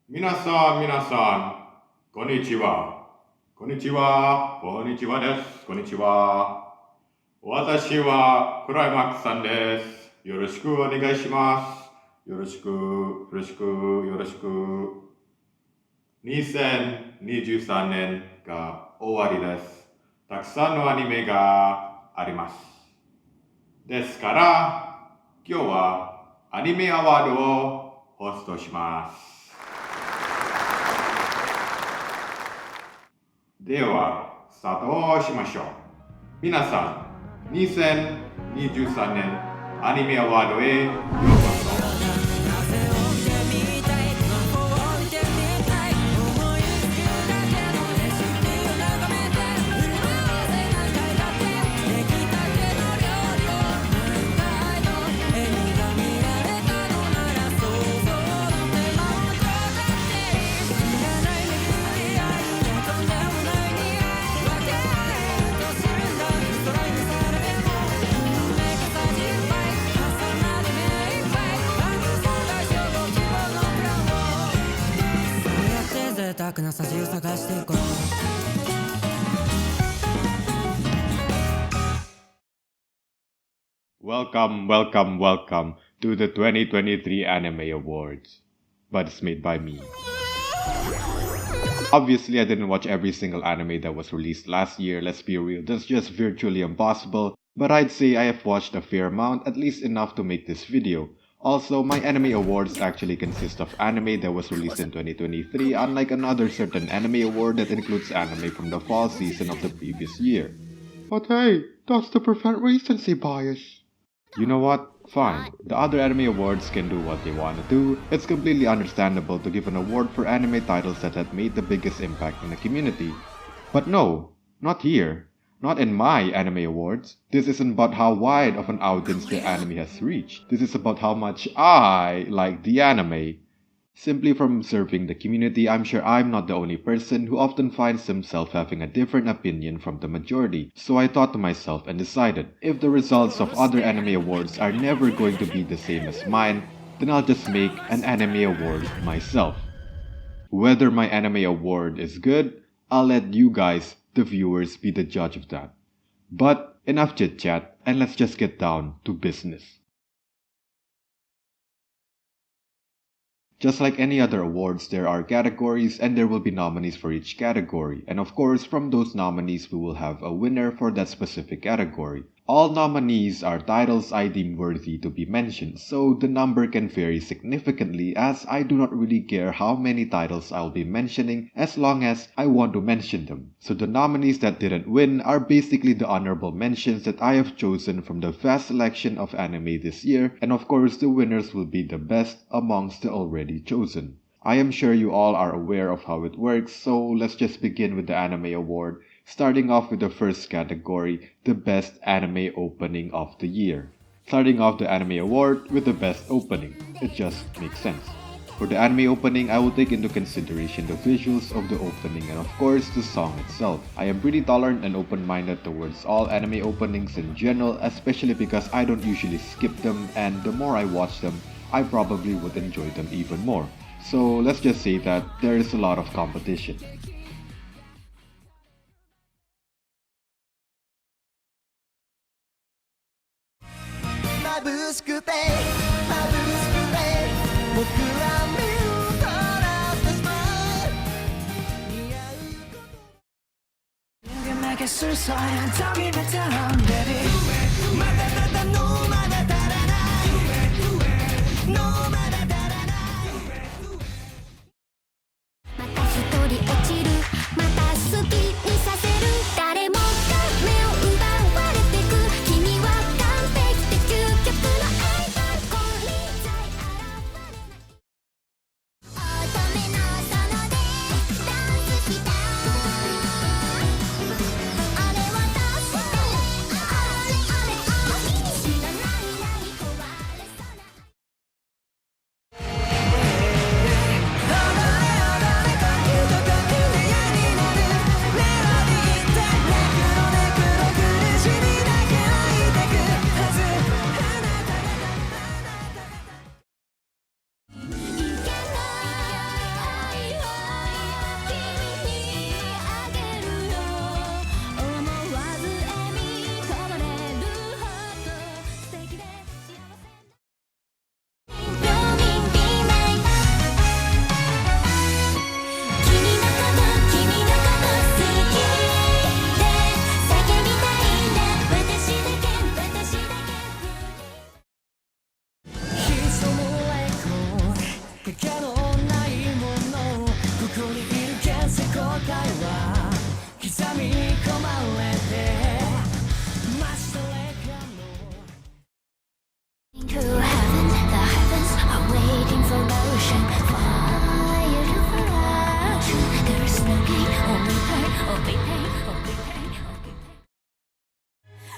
皆さん、こんにちは。こんにちは。こんにちはです。こんにちは。私はクライマックスさんです。よろしくお願いします。よろしく、よろしく、よろしく。2023年が終わりです。たくさんのアニメがあります。ですから、今日はアニメアワードをホストします。では、スタートしましょう。皆さん、2023年アニメアワードへようこそ。Welcome to the 2023 Anime Awards. But it's made by me. Obviously, I didn't watch every single anime that was released last year, let's be real, that's just virtually impossible. But I'd say I have watched a fair amount, at least enough to make this video. Also, my anime awards actually consist of anime that was released in 2023, unlike another certain anime award that includes anime from the fall season of the previous year. But hey, that's to prevent recency bias. You know what? Fine. The other anime awards can do what they want to do. It's completely understandable to give an award for anime titles that had made the biggest impact in the community. But no, not here. Not in my anime awards. This isn't about how wide of an audience the anime has reached. This is about how much I like the anime. Simply from observing the community, I'm sure I'm not the only person who often finds himself having a different opinion from the majority. So I thought to myself and decided, if the results of other anime awards are never going to be the same as mine, then I'll just make an anime award myself. Whether my anime award is good, I'll let you guys, the viewers, be the judge of that. But enough chit chat, and let's just get down to business. Just like any other awards, there are categories and there will be nominees for each category. And of course, from those nominees, we will have a winner for that specific category. All nominees are titles I deem worthy to be mentioned, so the number can vary significantly as I do not really care how many titles I'll be mentioning as long as I want to mention them. So the nominees that didn't win are basically the honorable mentions that I have chosen from the vast selection of anime this year, and of course the winners will be the best amongst the already chosen. I am sure you all are aware of how it works, so let's just begin with the anime award, starting off with the first category, the best anime opening of the year. Starting off the anime award with the best opening. It just makes sense. For the anime opening, I will take into consideration the visuals of the opening and of course the song itself. I am pretty tolerant and open-minded towards all anime openings in general, especially because I don't usually skip them, and the more I watch them, I probably would enjoy them even more. So let's just say that there is a lot of competition.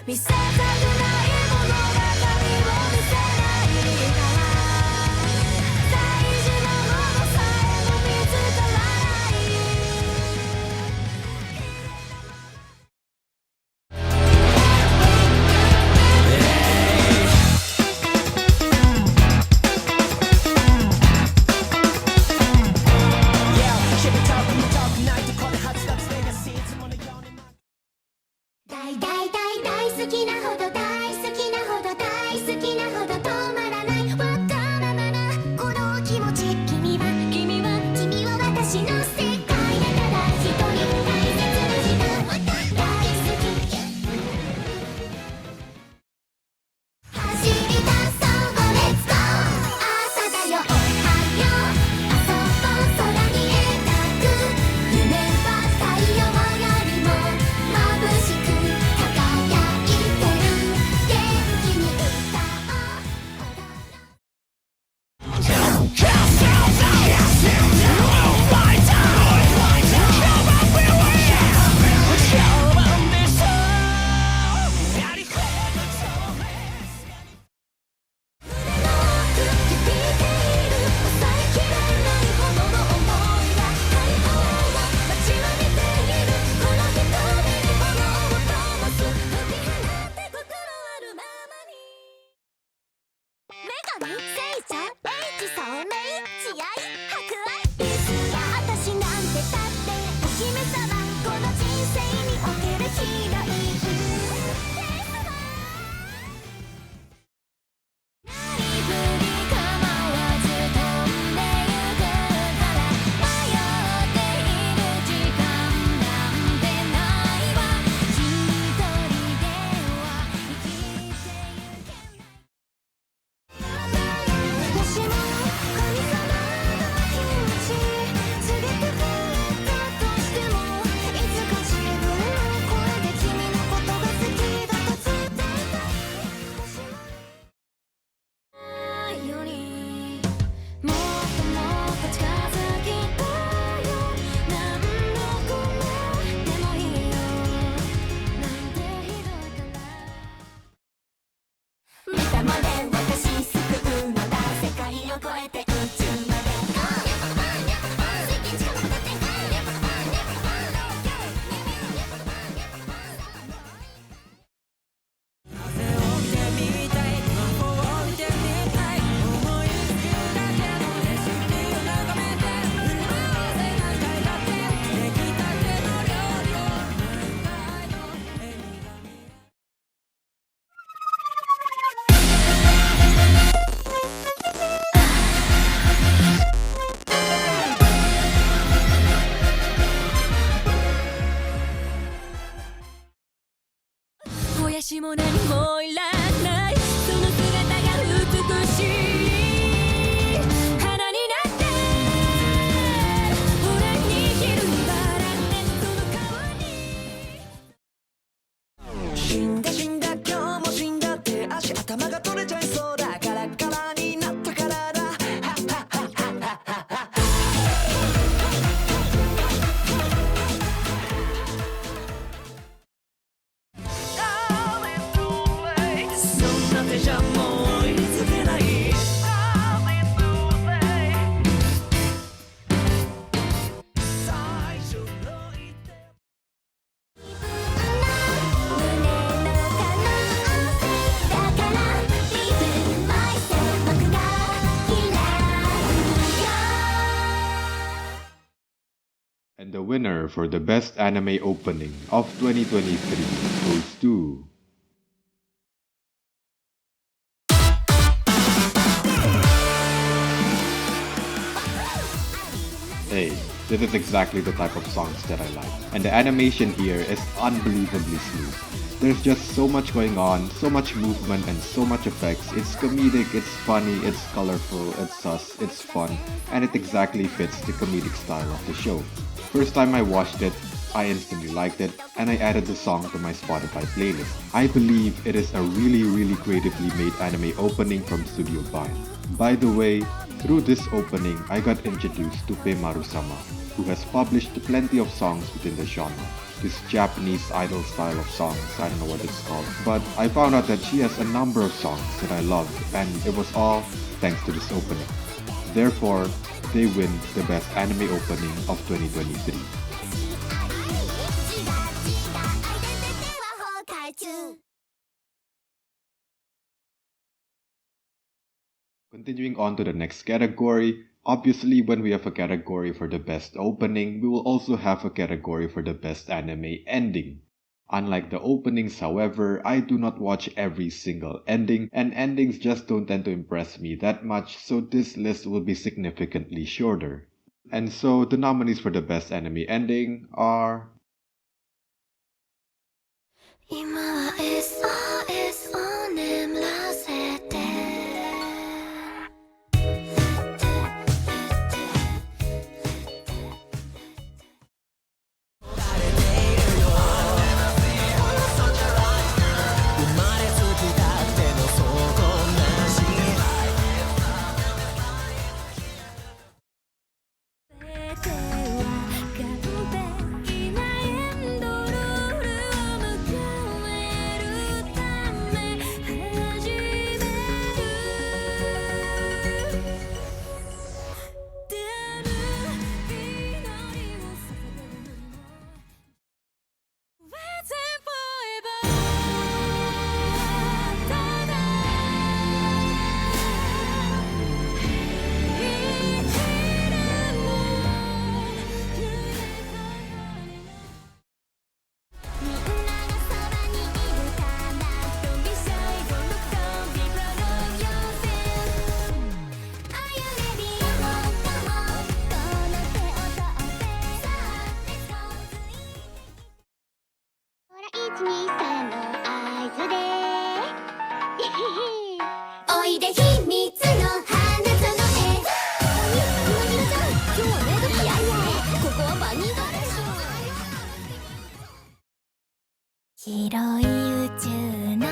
見せたくない物語を見せないから大事なものさえも見つからない大大大大好きなほど大好きなほど大好きなほど止まらないわがままなこの気持ち君は私の世界でただ一人大切な人大好き走り出そう Let's go 朝だよおはよう遊ぼう空に描く夢は太陽よりも眩しく輝いてる元気に歌おう私も何もいらないその姿が美しい花になって俺に昼に笑ってその顔に死んだ今日も死んだって足頭が取れちゃいそうだカラカラになったからだAnd the winner for the best anime opening of 2023 goes to... Hey, this is exactly the type of songs that I like. And the animation here is unbelievably smooth. There's just so much going on, so much movement and so much effects. It's comedic, it's funny, it's colorful, it's sus, it's fun, and it exactly fits the comedic style of the show. First time I watched it, I instantly liked it, and I added the song to my Spotify playlist. I believe it is a really creatively made anime opening from Studio Vine. By the way, Through this opening, I got introduced to Maru-sama, who has published plenty of songs within the genre. This Japanese idol style of songs, I don't know what it's called, but I found out that she has a number of songs that I loved, and it was all thanks to this opening. Therefore, they win the best anime opening of 2023. Continuing on to the next category, obviously when we have a category for the best opening, we will also have a category for the best anime ending. Unlike the openings, however, I do not watch every single ending, and endings just don't tend to impress me that much, so this list will be significantly shorter. And so the nominees for the best anime ending are... 今は SOS を眠らせておいで秘密の花園へ今日はメイドいやいやここはバニーガーデン広い宇宙の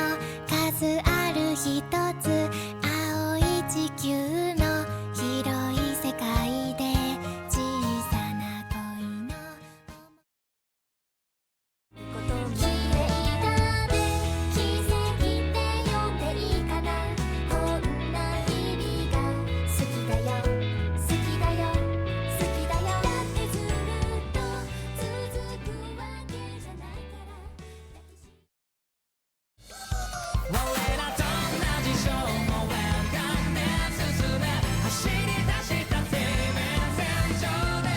数ある一つ青い地球の広い世界で小さな恋の綺麗だね奇跡って呼んでいいかなこんな日々が好きだよ好きだよ好きだよだってずっと続くわけじゃないから俺らと同じショーもウェルカムね進め走り出した生命線上で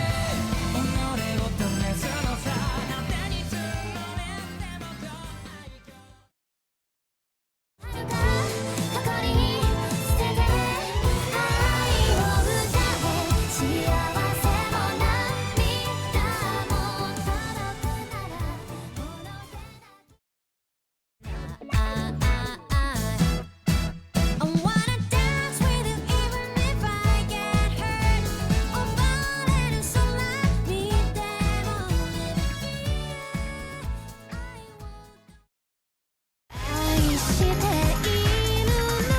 己を試すのさ果てにつのねんでもどんなに遥かここに捨てて愛を歌え幸せも涙も届くならこの手だI wanna dance with you even if I get hurt 溺れる空見ても愛しているのよ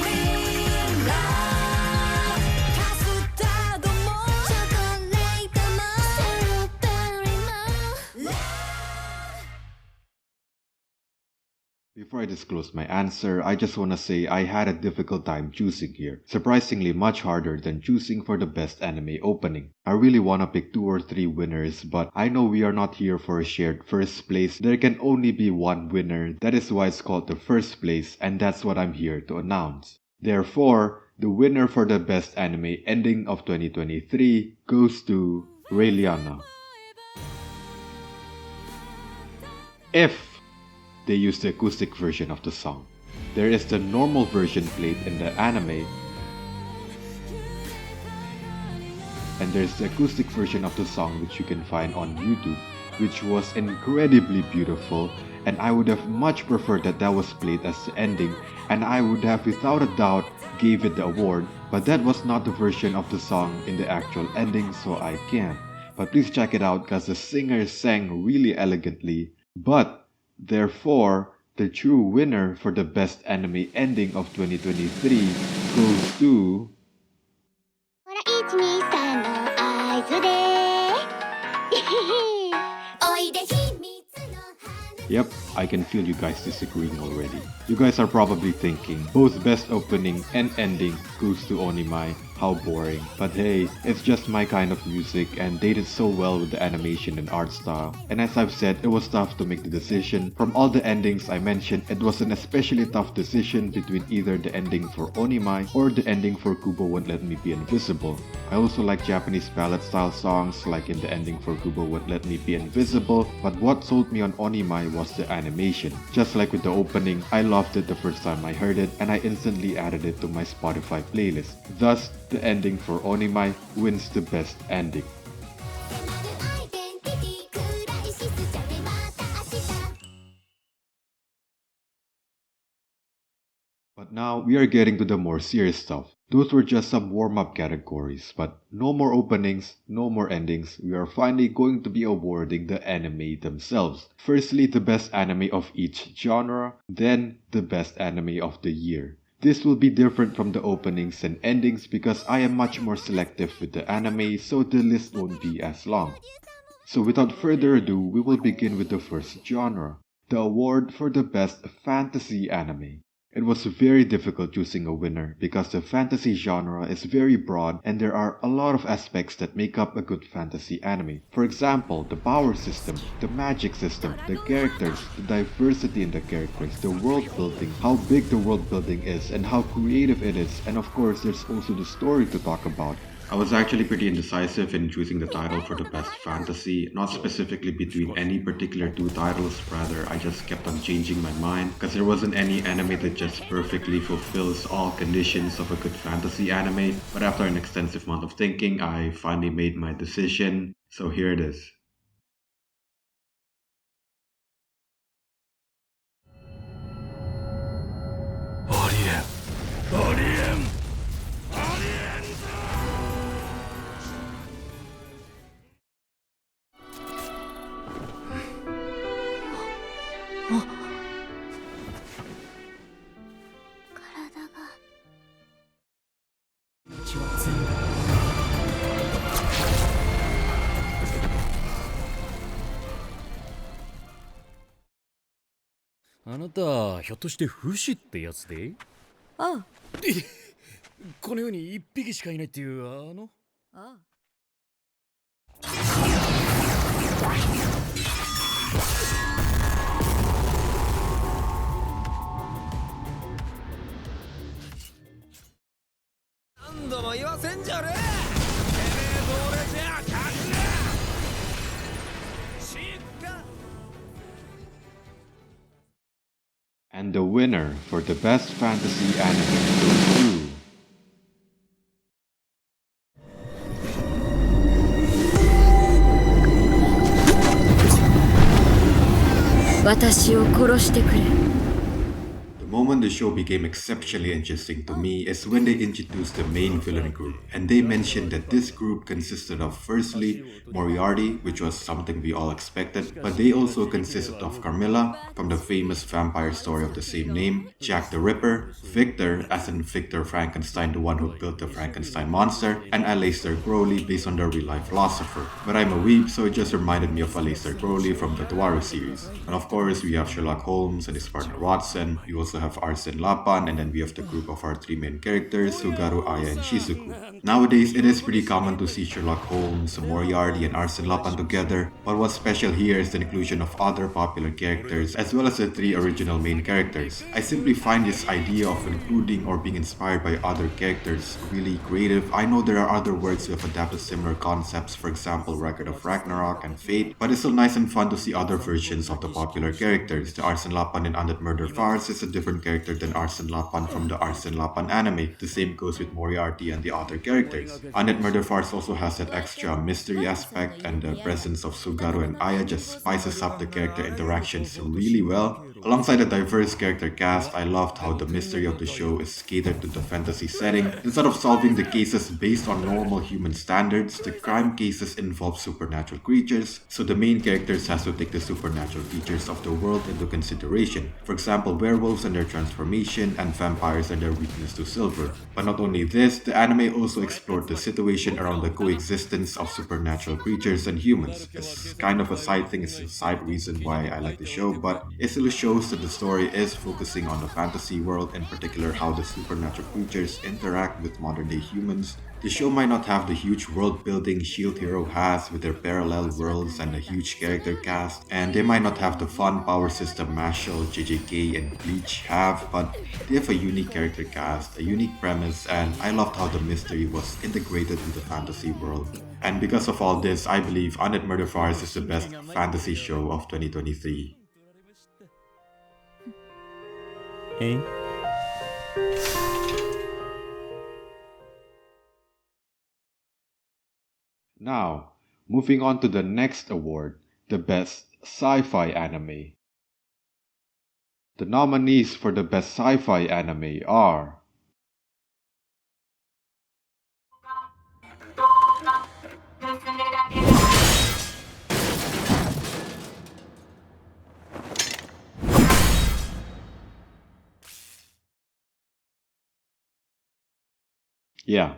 Supreme Love カスタードもチョコレートもストロベリーも Before I disclose my answer, I just wanna say I had a difficult time choosing here. Surprisingly much harder than choosing for the best anime opening. I really wanna pick 2 or 3 winners, but I know we are not here for a shared first place. There can only be one winner. That is why it's called the first place, and that's what I'm here to announce. Therefore, the winner for the best anime ending of 2023 goes to Raeliana. If they use the acoustic version of the song. There is the normal version played in the anime, and there's the acoustic version of the song which you can find on YouTube, which was incredibly beautiful, and I would have much preferred that that was played as the ending, and I would have without a doubt gave it the award, but that was not the version of the song in the actual ending, so I can't. But please check it out because the singer sang really elegantly, but therefore, the true winner for the best anime ending of 2023 goes to... ほら123の合図でおいで秘密の花 Yep, I can feel you guys disagreeing already. You guys are probably thinking, both best opening and ending goes to Onimai. How boring. But hey, it's just my kind of music and they did so well with the animation and art style. And as I've said, it was tough to make the decision. From all the endings I mentioned, it was an especially tough decision between either the ending for Onimai or the ending for Kubo Won't Let Me Be Invisible. I also like Japanese ballad style songs like in the ending for Kubo Won't Let Me Be Invisible, but what sold me on Onimai was the animation. Just like with the opening, I loved it the first time I heard it and I instantly added it to my Spotify playlist. Thus, the ending for Onimai wins the best ending. アイデンティティクライシスじゃねまた明日 But now we are getting to the more serious stuff. Those were just some warm-up categories, but no more openings, no more endings. We are finally going to be awarding the anime themselves. Firstly, the best anime of each genre, then the best anime of the year. This will be different from the openings and endings because I am much more selective with the anime, so the list won't be as long. So without further ado, we will begin with the first genre, the award for the best fantasy anime. It was very difficult choosing a winner because the fantasy genre is very broad and there are a lot of aspects that make up a good fantasy anime. For example, the power system, the magic system, the characters, the diversity in the characters, the world building, how big the world building is and how creative it is, and of course there's also the story to talk about. I was actually pretty indecisive in choosing the title for the best fantasy, not specifically between any particular two titles, rather I just kept on changing my mind because there wasn't any anime that just perfectly fulfills all conditions of a good fantasy anime, but after an extensive amount of thinking, I finally made my decision, so here it is. "あなたひょっとしてフシってやつで?" ああ、この世に一匹しかいないっていうあの?ああ。何度も言わせんじゃねえ。てめえと俺じゃ勝てねえ。しっか。 And the winner for the best fantasy anime goes to... 私を殺してくれ。 The moment the show became exceptionally interesting to me is when they introduced the main villain group, and they mentioned that this group consisted of firstly Moriarty, which was something we all expected, but they also consisted of Carmilla, from the famous vampire story of the same name, Jack the Ripper, Victor, as in Victor Frankenstein, the one who built the Frankenstein monster, and Aleister Crowley based on the real-life philosopher. But I'm a weeb, so it just reminded me of Aleister Crowley from the Tuaru series. And of course, we have Sherlock Holmes and his partner Watson, we also have Arsene Lupin, and then we have the group of our three main characters, Sugaru, Aya, and Shizuku. Nowadays, it is pretty common to see Sherlock Holmes, Moriarty, and Arsene Lupin together, but what's special here is the inclusion of other popular characters, as well as the three original main characters. I simply find this idea of including or being inspired by other characters really creative. I know there are other works who have adapted similar concepts, for example, Record of Ragnarok and Fate, but it's still nice and fun to see other versions of the popular characters. The Arsene Lupin in Undead Murder Farce is a different character than Arsene Lupin from the Arsene Lupin anime. The same goes with Moriarty and the other characters. Undead Murder Farce also has that extra mystery aspect, and the presence of Sugaru and Aya just spices up the character interactions really well. Alongside a diverse character cast, I loved how the mystery of the show is catered to the fantasy setting. Instead of solving the cases based on normal human standards, the crime cases involve supernatural creatures, so the main characters has to take the supernatural features of the world into consideration. For example, werewolves and their transformation, and vampires and their weakness to silver. But not only this, the anime also explored the situation around the coexistence of supernatural creatures and humans. It's kind of a side thing, it's a side reason why I like the show, but it still shows that the story is focusing on the fantasy world, in particular how the supernatural creatures interact with modern day humans. The show might not have the huge world building Shield Hero has with their parallel worlds and a huge character cast, and they might not have the fun power system Mashal, JJK, and Bleach have, but they have a unique character cast, a unique premise, and I loved how the mystery was integrated in the fantasy world. And because of all this, I believe Undead Murder Farce is the best fantasy show of 2023. Now, moving on to the next award, the Best Sci-Fi Anime. The nominees for the Best Sci-Fi Anime are... Yeah,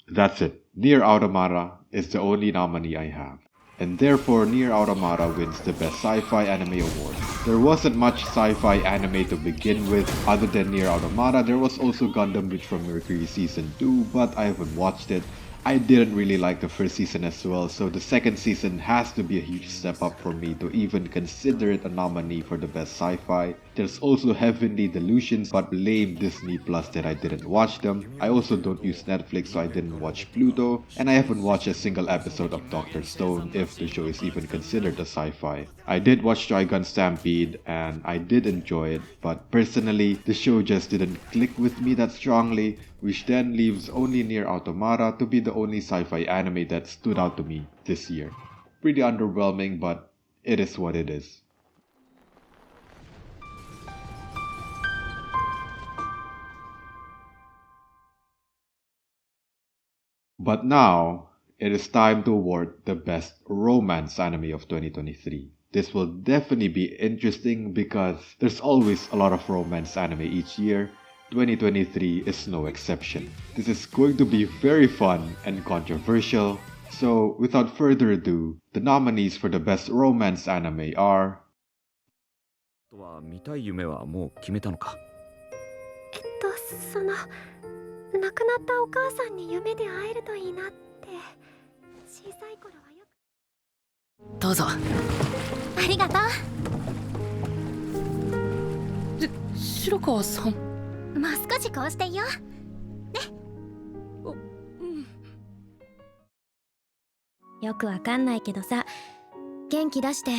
that's it. Nier Automata is the only nominee I have. And therefore, Nier Automata wins the Best Sci-Fi Anime Award. There wasn't much sci-fi anime to begin with. Other than Nier Automata, there was also Gundam Witch from Mercury Season 2, but I haven't watched it. I didn't really like the first season as well, so the second season has to be a huge step up for me to even consider it a nominee for the Best Sci-Fi. There's also Heavenly Delusions, but blame Disney Plus that I didn't watch them. I also don't use Netflix, so I didn't watch Pluto, and I haven't watched a single episode of Dr. Stone, if the show is even considered a sci-fi. I did watch Trigun Stampede, and I did enjoy it, but personally, the show just didn't click with me that strongly, which then leaves only Nier Automata to be the only sci-fi anime that stood out to me this year. Pretty underwhelming, but it is what it is. But now, it is time to award the Best Romance Anime of 2023. This will definitely be interesting because there's always a lot of romance anime each year. 2023 is no exception. This is going to be very fun and controversial. So, without further ado, the nominees for the Best Romance Anime are... 見たい夢はもう決めたのか。亡くなったお母さんに夢で会えるといいなって小さい頃はよく。どうぞ。ありがとう。白川さん。もう少しこうしていようね。よくわかんないけどさ、元気出して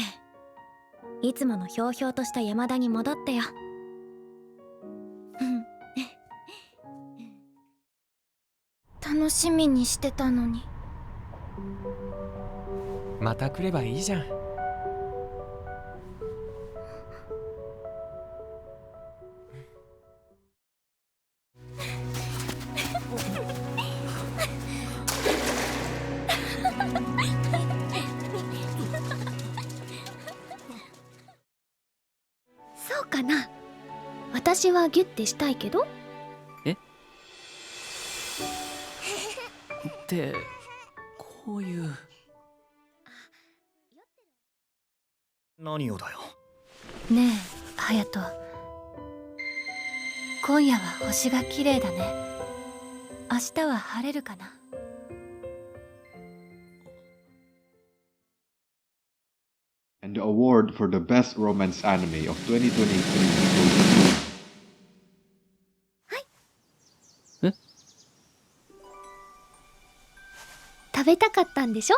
いつものひょうひょうとした山田に戻ってよ。楽しみにしてたのに。また来ればいいじゃん。そうかな。私はギュッてしたいけど。ってこういう何をだよ。ねえ隼人、今夜は星が綺麗だね。明日は晴れるかな。And the award for the Best Romance Anime of 2023 goes to... 食べたかったんでしょ？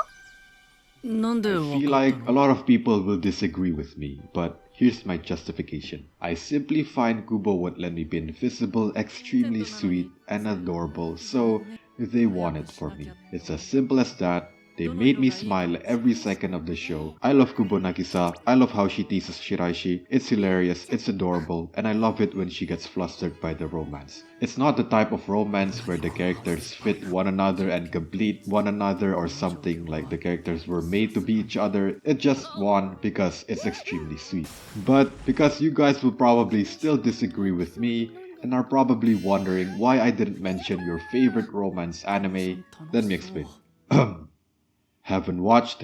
なんで I feel like a lot of people will disagree with me, but here's my justification. I simply find Kubo Won't Let Me Be Invisible extremely sweet and adorable, so they won it for me. It's as simple as that. They made me smile every second of the show. I love Kubo Nagisa. I love how she teases Shiraishi. It's hilarious, it's adorable, and I love it when she gets flustered by the romance. It's not the type of romance where the characters fit one another and complete one another or something like the characters were made to be each other. It just won because it's extremely sweet. But because you guys will probably still disagree with me and are probably wondering why I didn't mention your favorite romance anime, let me explain. Haven't watched.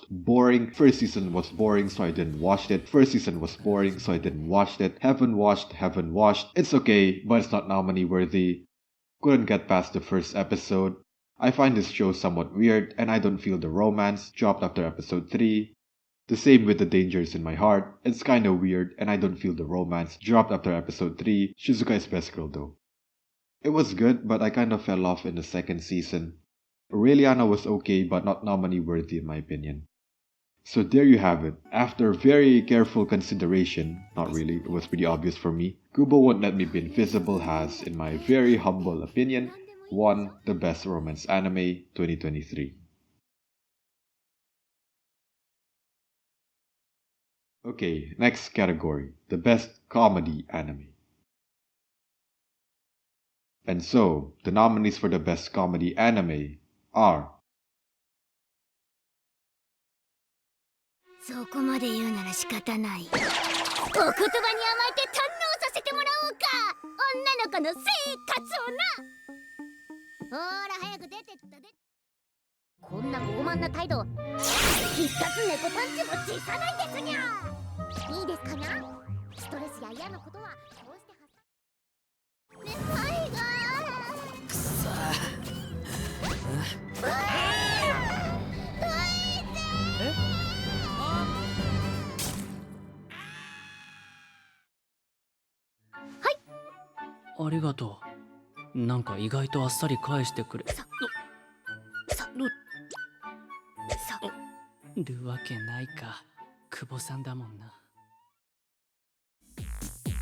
Boring. First season was boring, so I didn't watch it. First season was boring, so I didn't watch it. Haven't watched. It's okay, but it's not nominee worthy. Couldn't get past the first episode. I find this show somewhat weird, and I don't feel the romance. Dropped after episode 3. The same with The Dangers in My Heart. It's kinda weird, and I don't feel the romance. Dropped after episode 3. Shizuka is best girl though. It was good, but I kinda fell off in the second season. Aureliana was okay, but not nominee worthy in my opinion. So there you have it. After very careful consideration, not really, it was pretty obvious for me, Kubo Won't Let Me Be Invisible has, in my very humble opinion, won the Best Romance Anime 2023. Okay, next category, the Best Comedy Anime. And so, the nominees for the Best Comedy Anime are そこまで言うなら仕方ない。お言葉に甘えて堪能させてもらおうか。女の子の生活をな。ほら早く出てったで。こんな傲慢な態度、必殺猫パンチも辞さないですにゃ。いいですかな。ストレスや嫌なことはこうしてね、はいが。くそ。ありがとう。なんか意外とあっさり返してくれるわけないか。久保さんだもんな。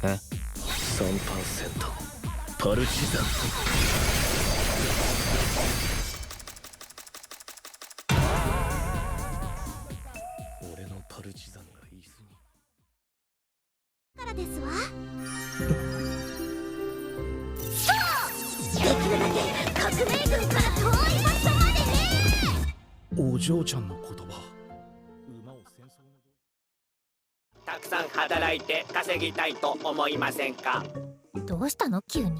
え 3% パルチザン。俺のパルチザンが言い過ぎからですわ。できるだけ革命軍から遠い場所までね。お嬢ちゃんの言葉。馬を戦争のたくさん働いて稼ぎたいと思いませんか。どうしたの急に。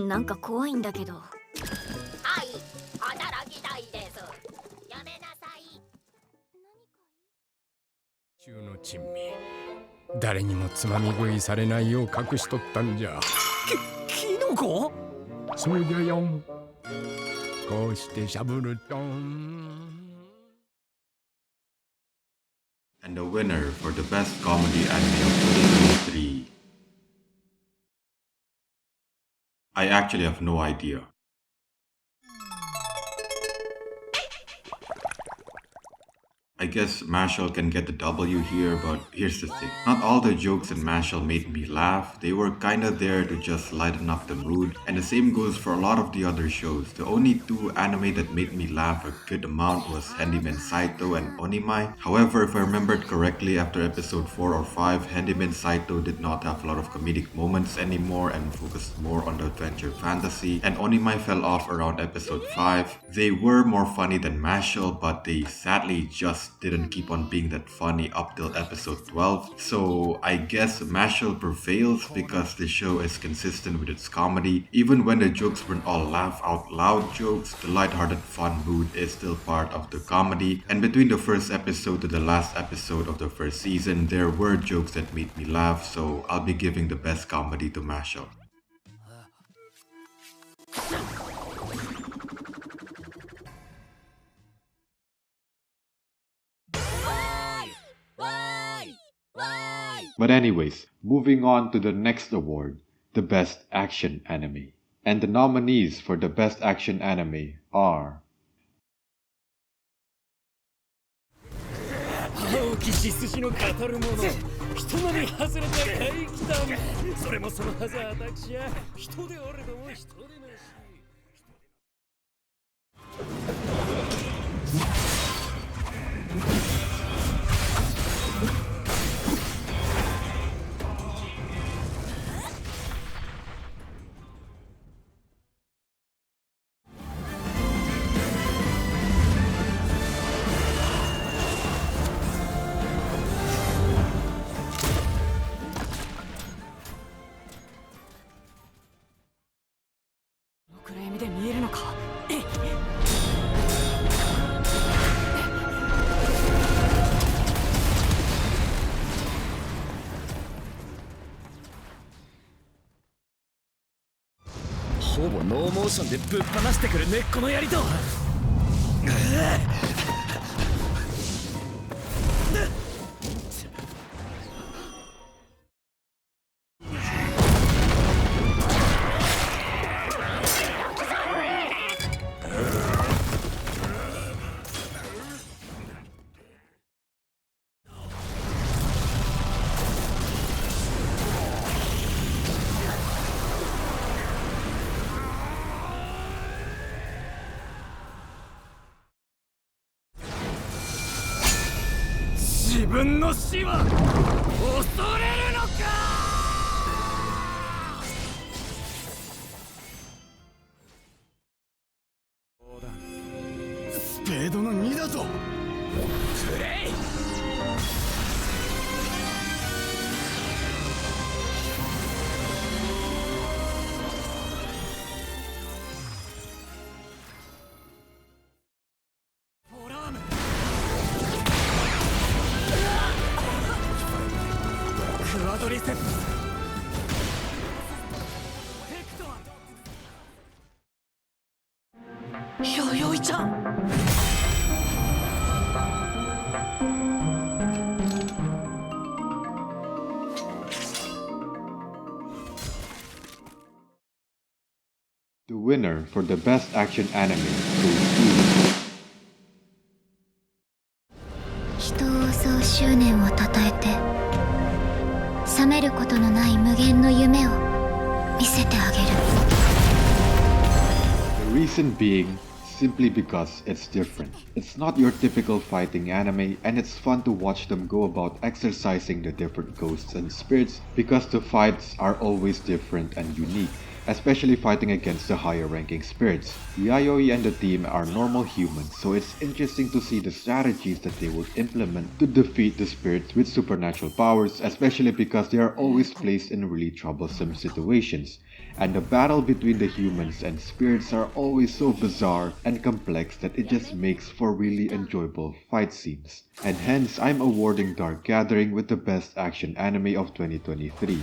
なんか怖いんだけど。はい、働きたいです。やめなさい。中の珍味、誰にもつまみ食いされないよう隠しとったんじゃ。キノコ？そうじゃよ。こうしてしゃぶると。And the winner for the Best Comedy Anime of 2023. I actually have no idea. I guess Mashal can get the W here, but here's the thing. Not all the jokes in Mashal made me laugh. They were kinda there to just lighten up the mood. And the same goes for a lot of the other shows. The only two anime that made me laugh a good amount was Handyman Saito and Onimai. However, if I remembered correctly, after episode 4 or 5, Handyman Saito did not have a lot of comedic moments anymore and focused more on the adventure fantasy. And Onimai fell off around episode 5. They were more funny than Mashal, but they sadly just didn't keep on being that funny up till episode 12. So I guess Mashal prevails because the show is consistent with its comedy. Even when the jokes weren't all laugh out loud jokes, the lighthearted fun mood is still part of the comedy. And between the first episode to the last episode of the first season, there were jokes that made me laugh, so I'll be giving the best comedy to Mashal. But anyways, moving on to the next award, the Best Action Anime. And the nominees for the Best Action Anime are 青き血筋の語る者、人並み外れた怪奇団。それもそのはず私は人であれども人でなし。暗闇で見えるのか。ほぼノーモーションでぶっ放してくる根っこの槍と。自分の死は恐れるのか。スペードの2だぞ。プレイ。フォラームクワドリセプスヘクトア。弥生ちゃん。The winner for the best action anime goes 人を襲う執念をたたえて覚めることのない無限の夢を見せてあげる。 to. The reason being, simply because it's different. It's not your typical fighting anime, and it's fun to watch them go about exercising the different ghosts and spirits because the fights are always different and unique, especially fighting against the higher ranking spirits. Yayoi and the team are normal humans, so it's interesting to see the strategies that they would implement to defeat the spirits with supernatural powers, especially because they are always placed in really troublesome situations. And the battle between the humans and spirits are always so bizarre and complex that it just makes for really enjoyable fight scenes. And hence, I'm awarding Dark Gathering with the best action anime of 2023.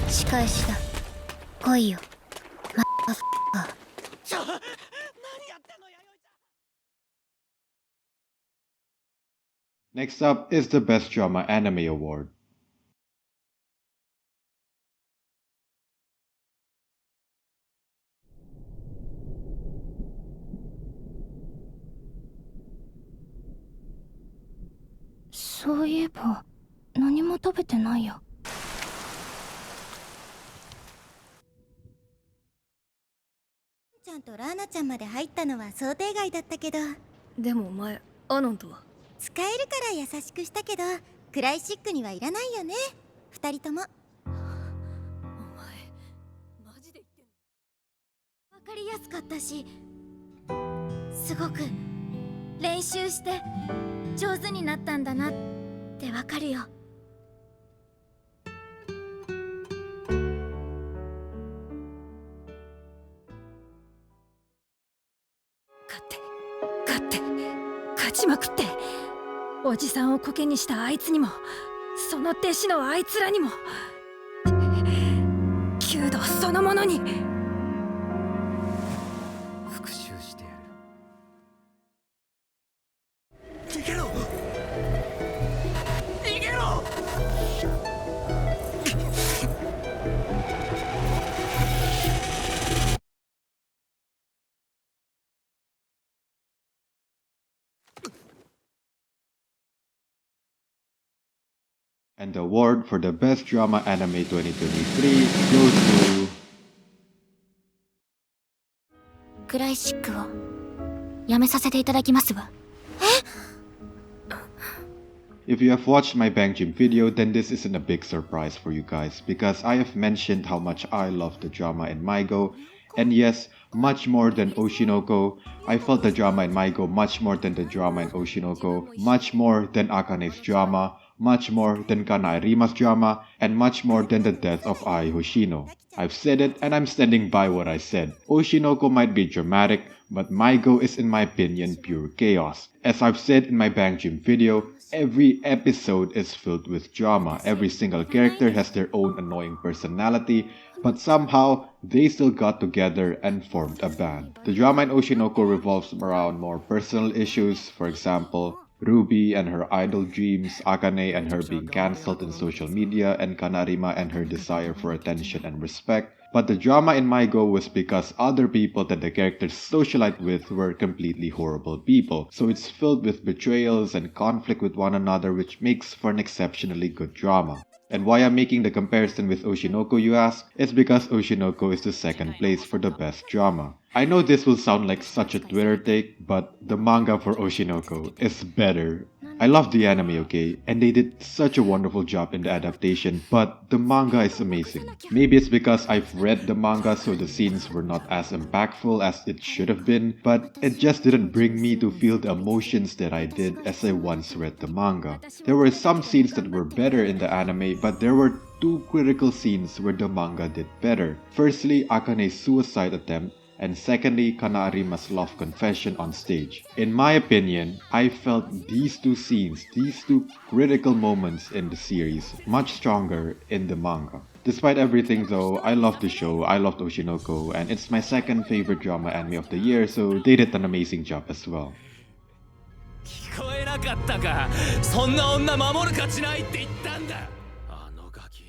仕返しだ。来いよ。ちょ、何やってんの弥生ちゃん。 Next up is the Best Drama Anime Award. そういえば何も食べてないや。ちゃんとラーナちゃんまで入ったのは想定外だったけど、でもお前アノンとは。使えるから優しくしたけどクライシックにはいらないよね、二人とも。お前マジで言ってんの？わかりやすかったし、すごく練習して上手になったんだなってわかるよ。勝ちまくっておじさんをコケにしたあいつにもその弟子のあいつらにも弓道そのものに復讐してやる。逃げろ逃げろ。 And the award for the Best Drama Anime 2023 goes to... クライシックをやめさせていただきますわ。If you have watched my Bang Gym video, then this isn't a big surprise for you guys because I have mentioned how much I love the drama in Maigo, and yes, much more than Oshinoko. I felt the drama in Maigo much more than the drama in Oshinoko, much more than Akane's drama, much more than Kana Arima's drama, and much more than the death of Ai Hoshino. I've said it and I'm standing by what I said. Oshinoko might be dramatic, but Maigo is in my opinion pure chaos. As I've said in my Bang Gym video, every episode is filled with drama. Every single character has their own annoying personality, but somehow they still got together and formed a band. The drama in Oshinoko revolves around more personal issues, for example, Ruby and her idol dreams, Akane and her being cancelled in social media, and Kanarima and her desire for attention and respect. But the drama in Maigo was because other people that the characters socialite with were completely horrible people. So it's filled with betrayals and conflict with one another, which makes for an exceptionally good drama. And why I'm making the comparison with Oshinoko, you ask? It's because Oshinoko is the second place for the best drama. I know this will sound like such a Twitter take, but the manga for Oshinoko is better. I love the anime, okay? And they did such a wonderful job in the adaptation, but the manga is amazing. Maybe it's because I've read the manga so the scenes were not as impactful as it should have been, but it just didn't bring me to feel the emotions that I did as I once read the manga. There were some scenes that were better in the anime, but there were two critical scenes where the manga did better. Firstly, Akane's suicide attempt, and secondly, Kana Arima's love confession on stage. In my opinion, I felt these two scenes, these two critical moments in the series, much stronger in the manga. Despite everything though, I love the show, I loved Oshinoko, and it's my second favorite drama anime of the year, so they did an amazing job as well. 聞こえなかったか。そんな女守る価値ないって言ったんだ。あのガキ。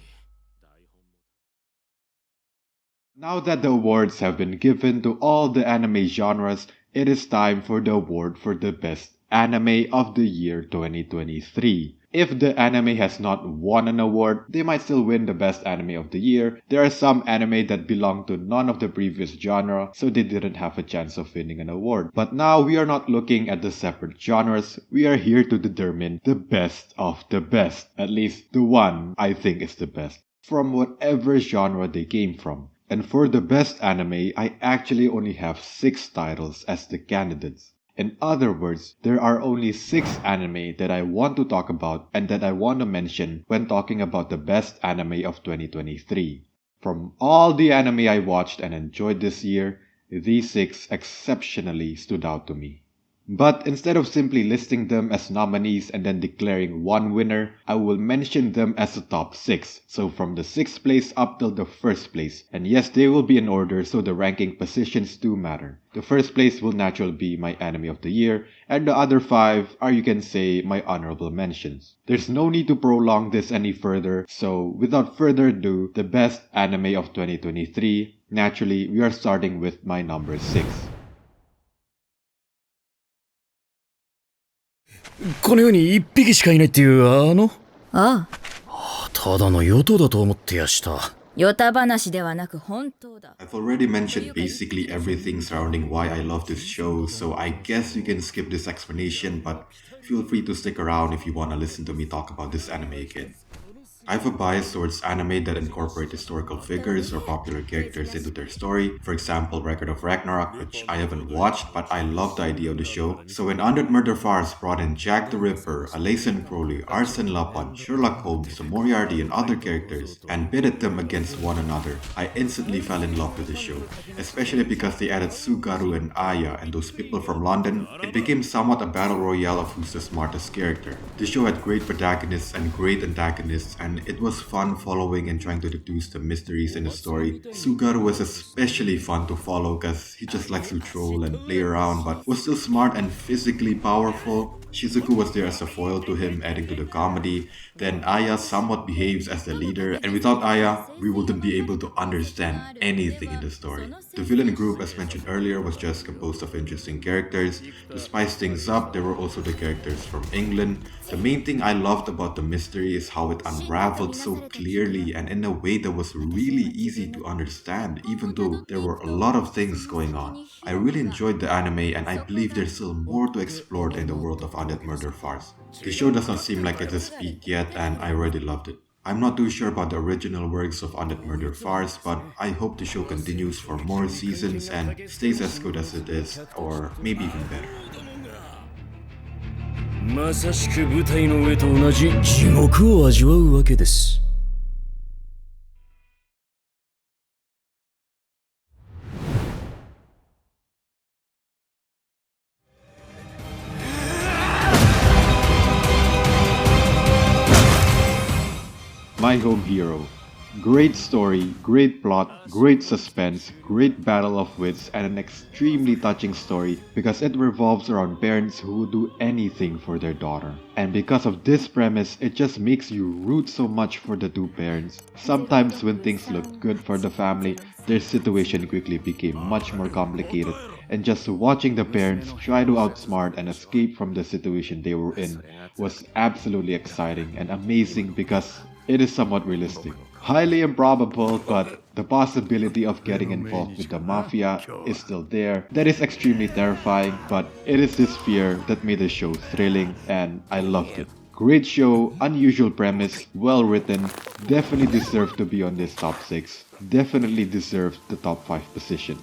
Now that the awards have been given to all the anime genres, it is time for the award for the best anime of the year 2023. If the anime has not won an award, they might still win the best anime of the year. There are some anime that belong to none of the previous genre, so they didn't have a chance of winning an award. But now we are not looking at the separate genres, we are here to determine the best of the best. At least the one I think is the best, from whatever genre they came from. And for the best anime, I actually only have 6 titles as the candidates. In other words, there are only 6 anime that I want to talk about and that I want to mention when talking about the best anime of 2023. From all the anime I watched and enjoyed this year, these 6 exceptionally stood out to me. But instead of simply listing them as nominees and then declaring one winner, I will mention them as the top 6. So from the 6th place up till the 1st place. And yes, they will be in order, so the ranking positions do matter. The 1st place will naturally be my anime of the year, and the other 5 are, you can say, my honorable mentions. There's no need to prolong this any further, so without further ado, the best anime of 2023, naturally, we are starting with my number 6. この世に一匹しかいないっていうああ、ただのヨタだと思ってやした。ヨタ話ではなく本当だ。 I've already mentioned basically everything surrounding why I love this show, so I guess you can skip this explanation, but feel free to stick around if you want to listen to me talk about this anime again. I have a bias towards anime that incorporate historical figures or popular characters into their story. For example, Record of Ragnarok, which I haven't watched, but I love the idea of the show. So when 100 Murder Files brought in Jack the Ripper, Alayson Crowley, Arsene Lupin, Sherlock Holmes, Moriarty, and other characters, and pitted them against one another, I instantly fell in love with the show. Especially because they added Sugaru and Aya and those people from London, it became somewhat a battle royale of who's the smartest character. The show had great protagonists and great antagonists, and it was fun following and trying to deduce the mysteries in the story. Sugaru was especially fun to follow because he just likes to troll and play around but was still smart and physically powerful. Shizuku was there as a foil to him, adding to the comedy. Then Aya somewhat behaves as the leader, and without Aya, we wouldn't be able to understand anything in the story. The villain group, as mentioned earlier, was just composed of interesting characters. To spice things up, there were also the characters from England. The main thing I loved about the mystery is how it unraveled so clearly and in a way that was really easy to understand, even though there were a lot of things going on. I really enjoyed the anime, and I believe there's still more to explore in the world of Undead Murder Farce. The show does not seem like it's its peak yet, and I already loved it. I'm not too sure about the original works of Undead Murder Farce, but I hope the show continues for more seasons and stays as good as it is, or maybe even better. まさしく舞台の上と同じ地獄を味わうわけです。My Home Hero. Great story, great plot, great suspense, great battle of wits, and an extremely touching story because it revolves around parents who would do anything for their daughter. And because of this premise, it just makes you root so much for the two parents. Sometimes when things looked good for the family, their situation quickly became much more complicated, and just watching the parents try to outsmart and escape from the situation they were in was absolutely exciting and amazing because it is somewhat realistic. Highly improbable, but the possibility of getting involved with the mafia is still there. That is extremely terrifying, but it is this fear that made the show thrilling, and I loved it. Great show, unusual premise, well written, definitely deserved to be on this top 6. Definitely deserved the top 5 position.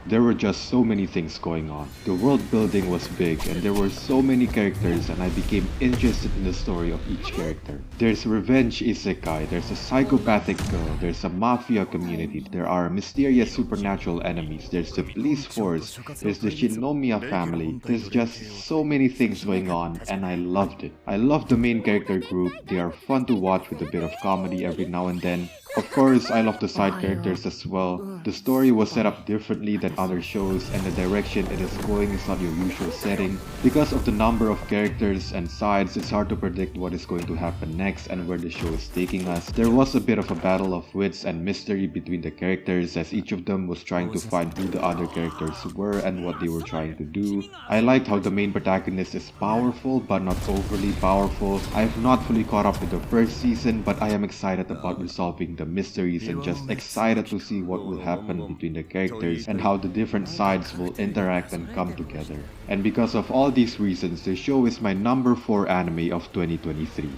There were just so many things going on. The world building was big and there were so many characters, and I became interested in the story of each character. There's revenge isekai, there's a psychopathic girl, there's a mafia community, there are mysterious supernatural enemies, there's the police force, there's the Shinomiya family. There's just so many things going on and I loved it. I love the main character group. They are fun to watch with a bit of comedy every now and then. Of course, I love the side characters as well. The story was set up differently than other shows, and the direction it is going is not your usual setting. Because of the number of characters and sides, it's hard to predict what is going to happen next and where the show is taking us. There was a bit of a battle of wits and mystery between the characters, as each of them was trying to find who the other characters were and what they were trying to do. I liked how the main protagonist is powerful but not overly powerful. I have not fully caught up with the first season, but I am excited about resolving the mysteries and just excited to see what will happen between the characters and how the different sides will interact and come together. And because of all these reasons, the show is my number 4 anime of 2023.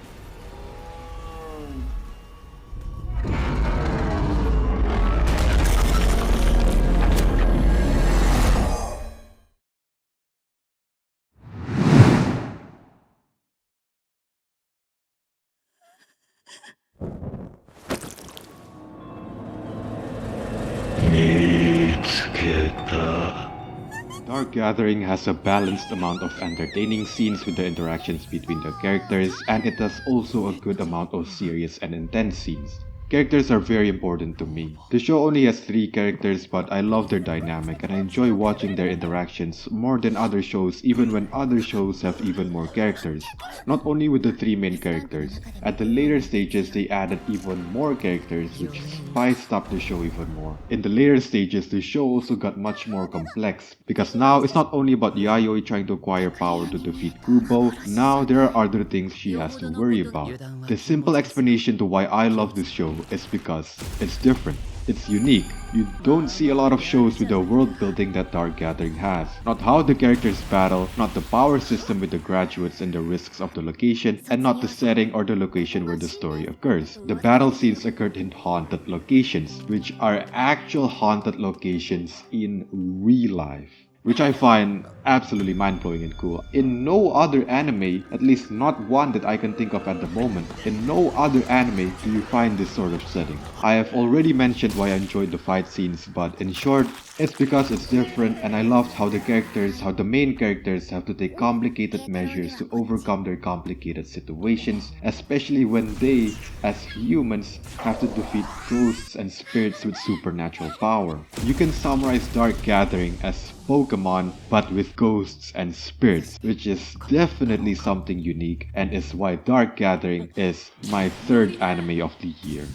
Dark Gathering has a balanced amount of entertaining scenes with the interactions between the characters, and it has also a good amount of serious and intense scenes. Characters are very important to me. The show only has 3 characters, but I love their dynamic and I enjoy watching their interactions more than other shows, even when other shows have even more characters. Not only with the 3 main characters, at the later stages they added even more characters, which spiced up the show even more. In the later stages, the show also got much more complex, because now it's not only about Yayoi trying to acquire power to defeat Kubo, now there are other things she has to worry about. The simple explanation to why I love this show is because it's different. It's unique. You don't see a lot of shows with the world building that Dark Gathering has. Not how the characters battle, not the power system with the graduates and the risks of the location, and not the setting or the location where the story occurs. The battle scenes occurred in haunted locations, which are actual haunted locations in real life, which I find absolutely mind-blowing and cool. In no other anime, at least not one that I can think of at the moment, in no other anime do you find this sort of setting. I have already mentioned why I enjoyed the fight scenes, but in short, it's because it's different, and I loved how the main characters have to take complicated measures to overcome their complicated situations, especially when they, as humans, have to defeat ghosts and spirits with supernatural power. You can summarize Dark Gathering as Pokemon, but with ghosts and spirits, which is definitely something unique and is why Dark Gathering is my 3rd anime of the year.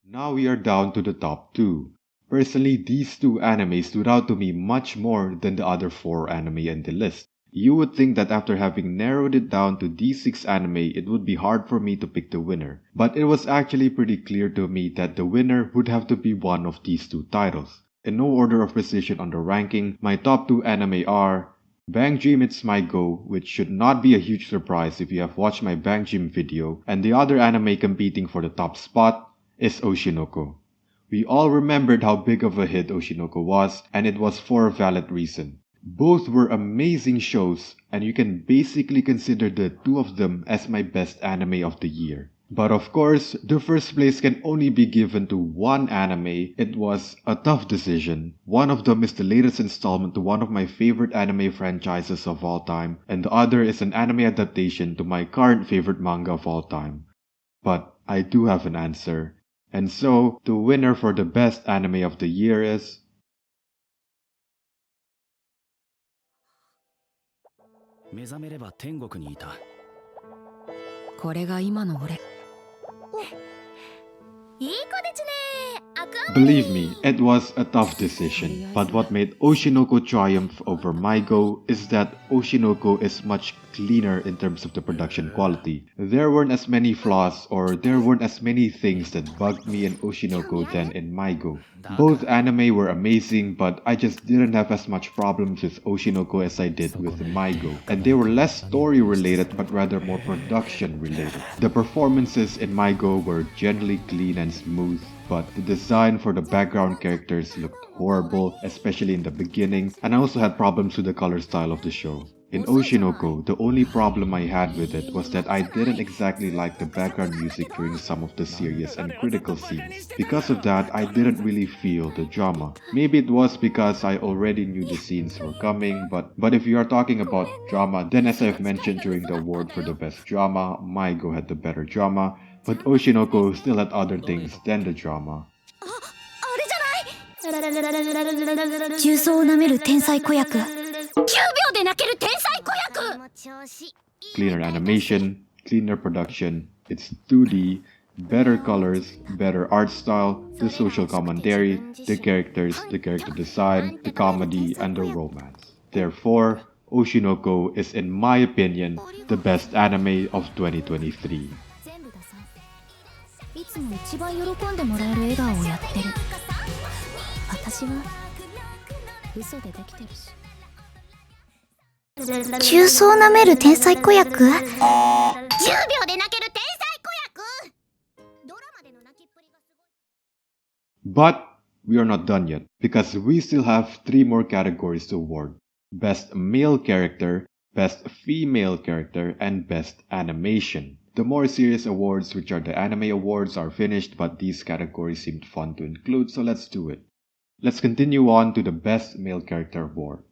Now we are down to the top 2. Personally, these 2 animes stood out to me much more than the other 4 anime in the list. You would think that after having narrowed it down to these 6 anime, it would be hard for me to pick the winner. But it was actually pretty clear to me that the winner would have to be one of these 2 titles. In no order of precision on the ranking, my top 2 anime are Bang Dream It's My Go, which should not be a huge surprise if you have watched my Bang Dream video, and the other anime competing for the top spot is Oshinoko. We all remembered how big of a hit Oshinoko was, and it was for a valid reason. Both were amazing shows, and you can basically consider the 2 of them as my best anime of the year. But of course, the first place can only be given to one anime. It was a tough decision. One of them is the latest installment to one of my favorite anime franchises of all time, and the other is an anime adaptation to my current favorite manga of all time. But I do have an answer. And so, the winner for the best anime of the year is... 目覚めれば天国にいた。これが今の俺。いい子ですね。アクアマ Believe me, it was a tough decision, but what made Oshinoko triumph over Maigo is that Oshinoko is much cleaner in terms of the production quality. There weren't as many flaws or there weren't as many things that bugged me in Oshinoko than in Maigo. Both anime were amazing, but I just didn't have as much problems with Oshinoko as I did with Maigo. And they were less story related but rather more production related. The performances in Maigo were generally clean and smooth, but the design for the background characters looked horrible, especially in the beginning, and I also had problems with the color style of the show. In Oshinoko, the only problem I had with it was that I didn't exactly like the background music during some of the serious and critical scenes. Because of that, I didn't really feel the drama. Maybe it was because I already knew the scenes were coming, but if you are talking about drama, then as I've mentioned during the award for the best drama, Maigo had the better drama, but Oshinoko still had other things than the drama. 重曹を舐める天才子役。10秒で泣ける天才子役。 Cleaner animation, cleaner production, it's 2D, better colors, better art style, the social commentary, the characters, the character design, the comedy, and the romance. Therefore, Oshinoko is in my opinion the best anime of 2023. いつも一番喜んでもらえる笑顔をやってる。私は嘘でできてるし。重曹を舐める天才子役？ 10秒で泣ける天才子役。ドラマでの泣きっぷりがすごい。 But we are not done yet, because we still have 3 more categories to award. Best Male Character, Best Female Character, and Best Animation. The more serious awards, which are the anime awards, are finished, but these categories seemed fun to include, so let's do it. Let's continue on to the Best Male Character award.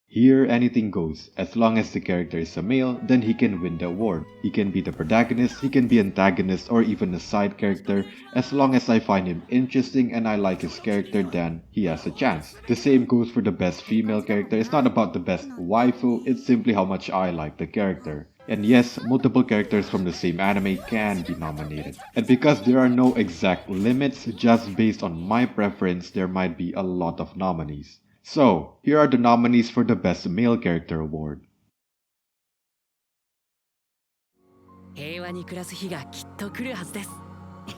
Here, anything goes. As long as the character is a male, then he can win the award. He can be the protagonist, he can be antagonist, or even a side character. As long as I find him interesting and I like his character, then he has a chance. The same goes for the best female character. It's not about the best waifu, it's simply how much I like the character. And yes, multiple characters from the same anime can be nominated. And because there are no exact limits, just based on my preference, there might be a lot of nominees. So, here are the nominees for the Best Male Character Award. 平和に暮らす日がきっと来るはずです。ワイ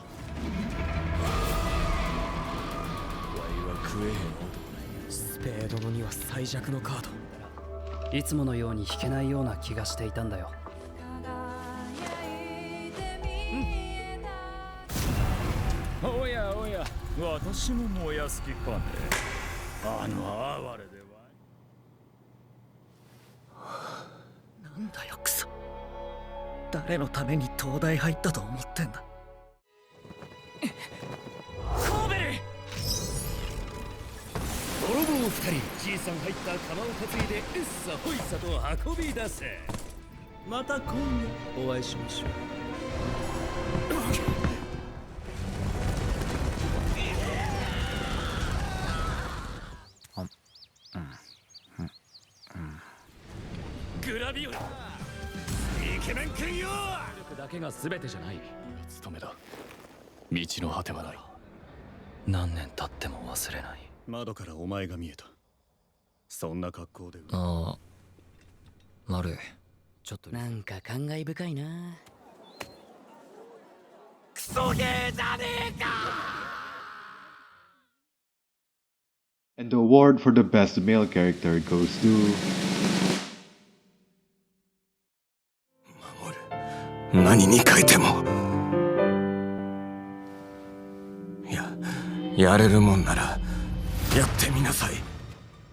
は食えへん。スペードの2は最弱のカード。いつものように引けないような気がしていたんだよ。おやおや、私も燃やす気かね。あの哀れでは。なんだよクソ。誰のために東大入ったと思ってんだ。コーベル。泥棒2人、じいさん入った釜を担いでうっさほいさと運び出せ。また今夜お会いしましょう。グラビオだ。イケメン君よ。力だけが全てじゃない。務めだ。道の果てはない。何年経っても忘れない。窓からお前が見えた。そんな格好で。ああ、悪い。ちょっとなんか感慨深いな。クソゲーじゃねえか。 And the award for the best male character goes to... 何に書いてもやれるもんならやってみなさい。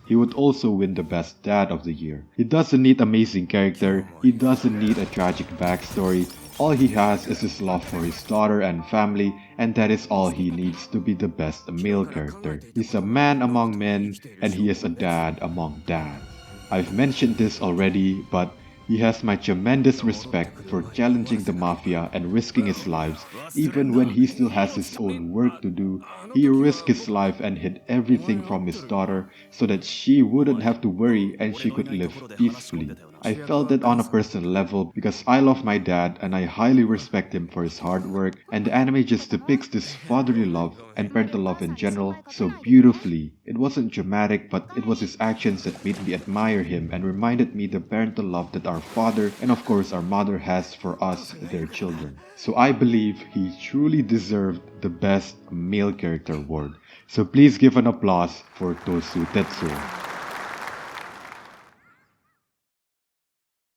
He would also win the best dad of the year. He doesn't need amazing character, he doesn't need a tragic backstory. All he has is his love for his daughter and family, and that is all he needs to be the best male character. He's a man among men, and he is a dad among dads. I've mentioned this already, but he has my tremendous respect for challenging the mafia and risking his lives. Even when he still has his own work to do, he risked his life and hid everything from his daughter so that she wouldn't have to worry and she could live peacefully. I felt it on a personal level because I love my dad and I highly respect him for his hard work, and the anime just depicts this fatherly love and parental love in general so beautifully. It wasn't dramatic, but it was his actions that made me admire him and reminded me the parental love that our father and of course our mother has for us, their children. So I believe he truly deserved the best male character award. So please give an applause for Tosu Tetsuo.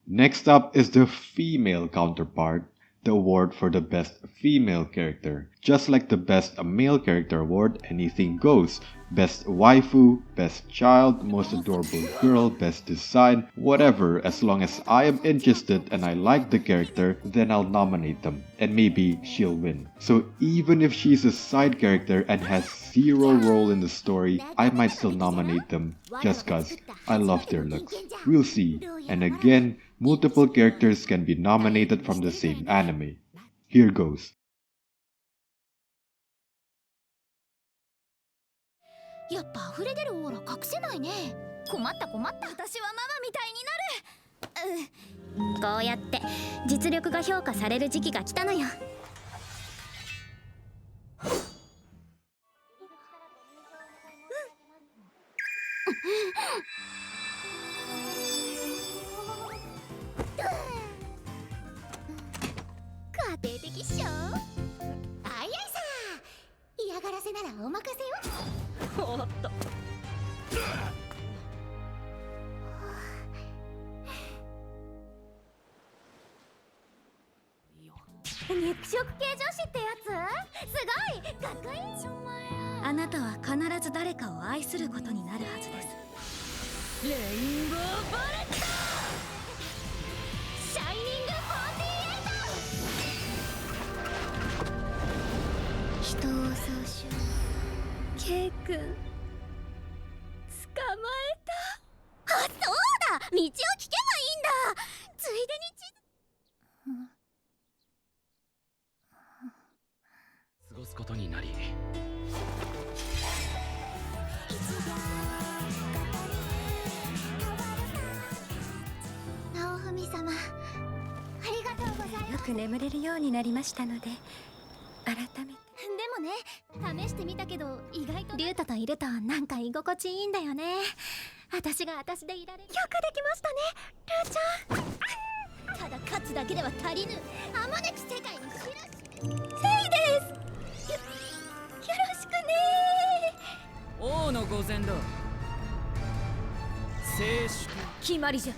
Next up is the female counterpart, the award for the best female character. Just like the best male character award, anything goes. Best waifu, best child, most adorable girl, best design, whatever. As long as I am interested and I like the character, then I'll nominate them. And maybe she'll win. So even if she's a side character and has zero role in the story, I might still nominate them just cause I love their looks. We'll see. And again, multiple characters can be nominated from the same anime. Here goes. やっぱ溢れ出るオーラ隠せないね。困った困った。私はママみたいになる。こうやって実力が評価される時期が来たのよ。家庭的っしょ。あいあいさ。嫌がらせならお任せよ。おっと。肉食系女子ってやつ？すごい！かっこいい！あなたは必ず誰かを愛することになるはずです。レインボーバレット！シャイニング48！人を総称。ケイ君。捕まえた。あ、そうだ！道を聞けばいいんだ。ついでに過ごすことになり、直文様、ありがとうございます。よく眠れるようになりましたので、改めて。でもね、試してみたけど意外とリュウタといるとなんか居心地いいんだよね。私が私でいられる。よくできましたね、ルーちゃん。ただ勝つだけでは足りぬ。あまねく世界に知らし。せいです。よろしくね。王の御前だ。静粛。決まりじゃ。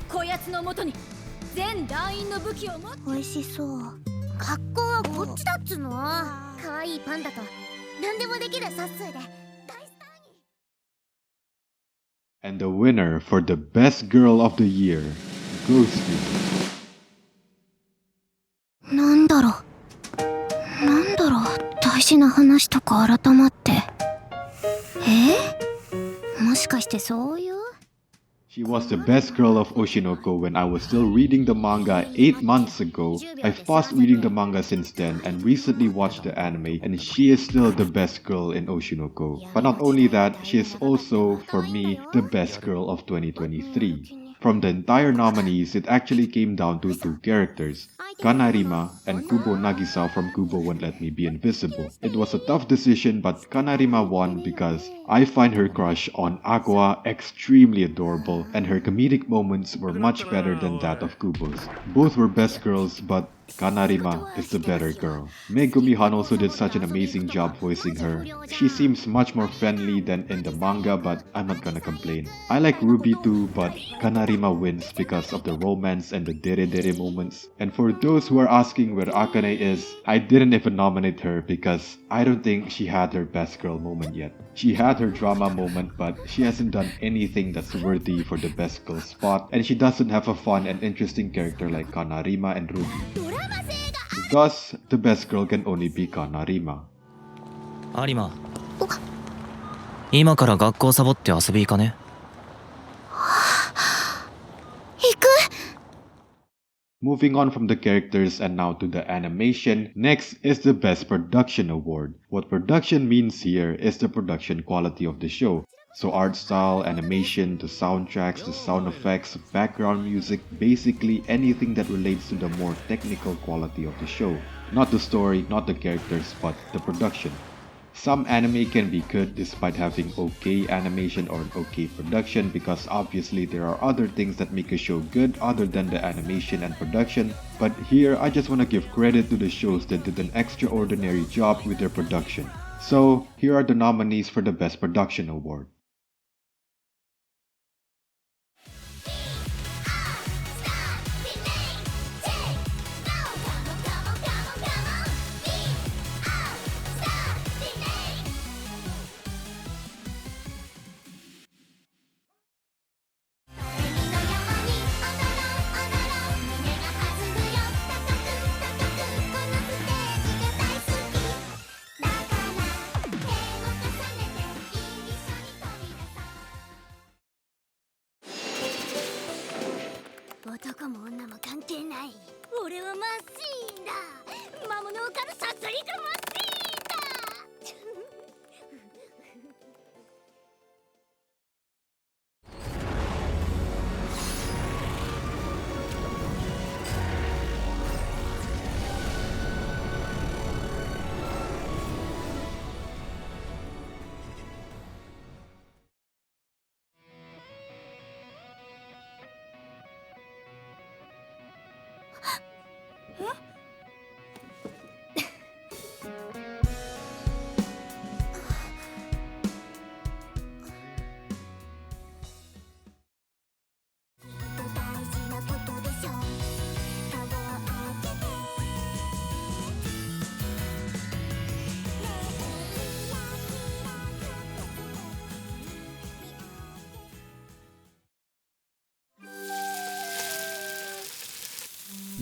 こやつのもとに全団員の武器を持って。美味しそう。格好はこっちだっつの。可愛いパンダと何でもできるサッスーで大スターに。And the winner for the best girl of the year goes to... なんだろう大事な話とか改まって。もしかしてそういう？ She was the best girl of Oshinoko when I was still reading the manga 8 months ago. I've paused reading the manga since then and recently watched the anime, and she is still the best girl in Oshinoko. But not only that, she is also, for me, the best girl of 2023. From the entire nominees, it actually came down to two characters, Kanarima and Kubo Nagisa from Kubo Won't Let Me Be Invisible. It was a tough decision, but Kanarima won because I find her crush on Aqua extremely adorable, and her comedic moments were much better than that of Kubo's. Both were best girls, but Kanarima is the better girl. Megumi Han also did such an amazing job voicing her. She seems much more friendly than in the manga, but I'm not gonna complain. I like Ruby too, but Kanarima wins because of the romance and the dere moments. And for those who are asking where Akane is, I didn't even nominate her because I don't think she had her best girl moment yet. She had her drama moment, but she hasn't done anything that's worthy for the best girl spot, and she doesn't have a fun and interesting character like Kanarima and Ruby. Thus, the best girl can only be Kanarima. 有馬今から学校サボって遊び行かね行く Moving on from the characters and now to the animation, next is the Best Production Award. What production means here is the production quality of the show. So art style, animation, the soundtracks, the sound effects, background music, basically anything that relates to the more technical quality of the show. Not the story, not the characters, but the production. Some anime can be good despite having okay animation or an okay production, because obviously there are other things that make a show good other than the animation and production, but here I just want to give credit to the shows that did an extraordinary job with their production. So here are the nominees for the Best Production Award.「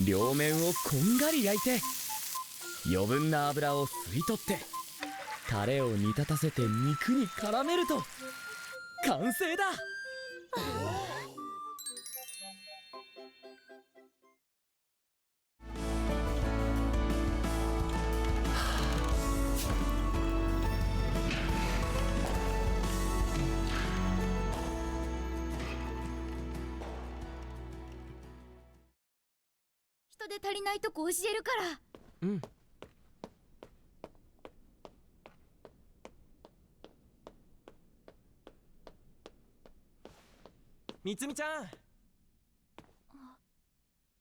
両面をこんがり焼いて余分な油を吸い取ってタレを煮立たせて肉に絡めると完成だ!」人で足りないとこ教えるから。うん。みつみちゃん。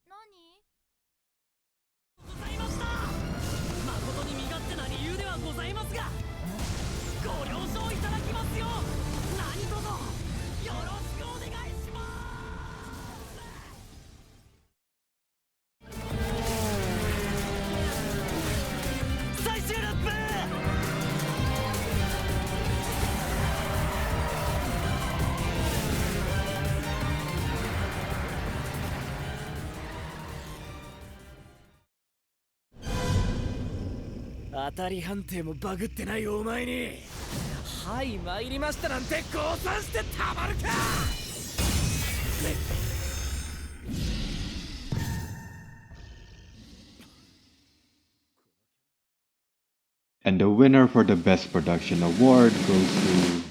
何？ございました。誠に身勝手な理由ではございますが、ご了承いただきますよ。何卒よろしくお願いします。最終ラップ。当たり判定もバグってないお前に「はい参りました」なんて降参してたまるか。And the winner for the Best Production Award goes to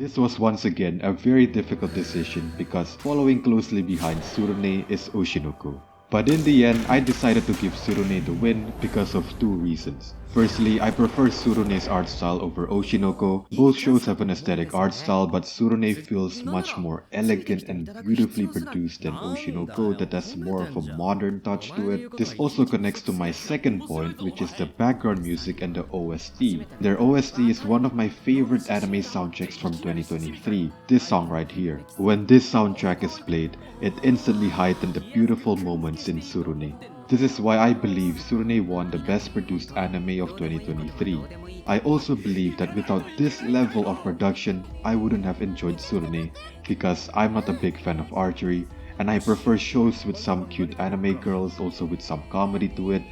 This was once again a very difficult decision because following closely behind Tsurune is Oshinoko. But in the end, I decided to give Tsurune the win because of two reasons. Firstly, I prefer Tsurune's art style over Oshinoko. Both shows have an aesthetic art style, but Tsurune feels much more elegant and beautifully produced than Oshinoko that has more of a modern touch to it. This also connects to my second point, which is the background music and the OST. Their OST is one of my favorite anime soundtracks from 2023, this song right here. When this soundtrack is played, it instantly heightened the beautiful moments in Tsurune. This is why I believe Tsurune won the best produced anime of 2023. I also believe that without this level of production, I wouldn't have enjoyed Tsurune because I'm not a big fan of archery and I prefer shows with some cute anime girls also with some comedy to it.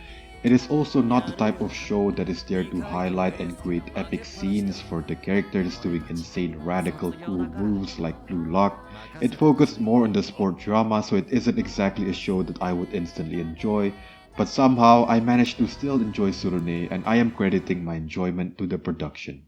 It is also not the type of show that is there to highlight and create epic scenes for the characters doing insane radical cool moves like Blue Lock. It focused more on the sport drama, so it isn't exactly a show that I would instantly enjoy, but somehow I managed to still enjoy Tsurune and I am crediting my enjoyment to the production.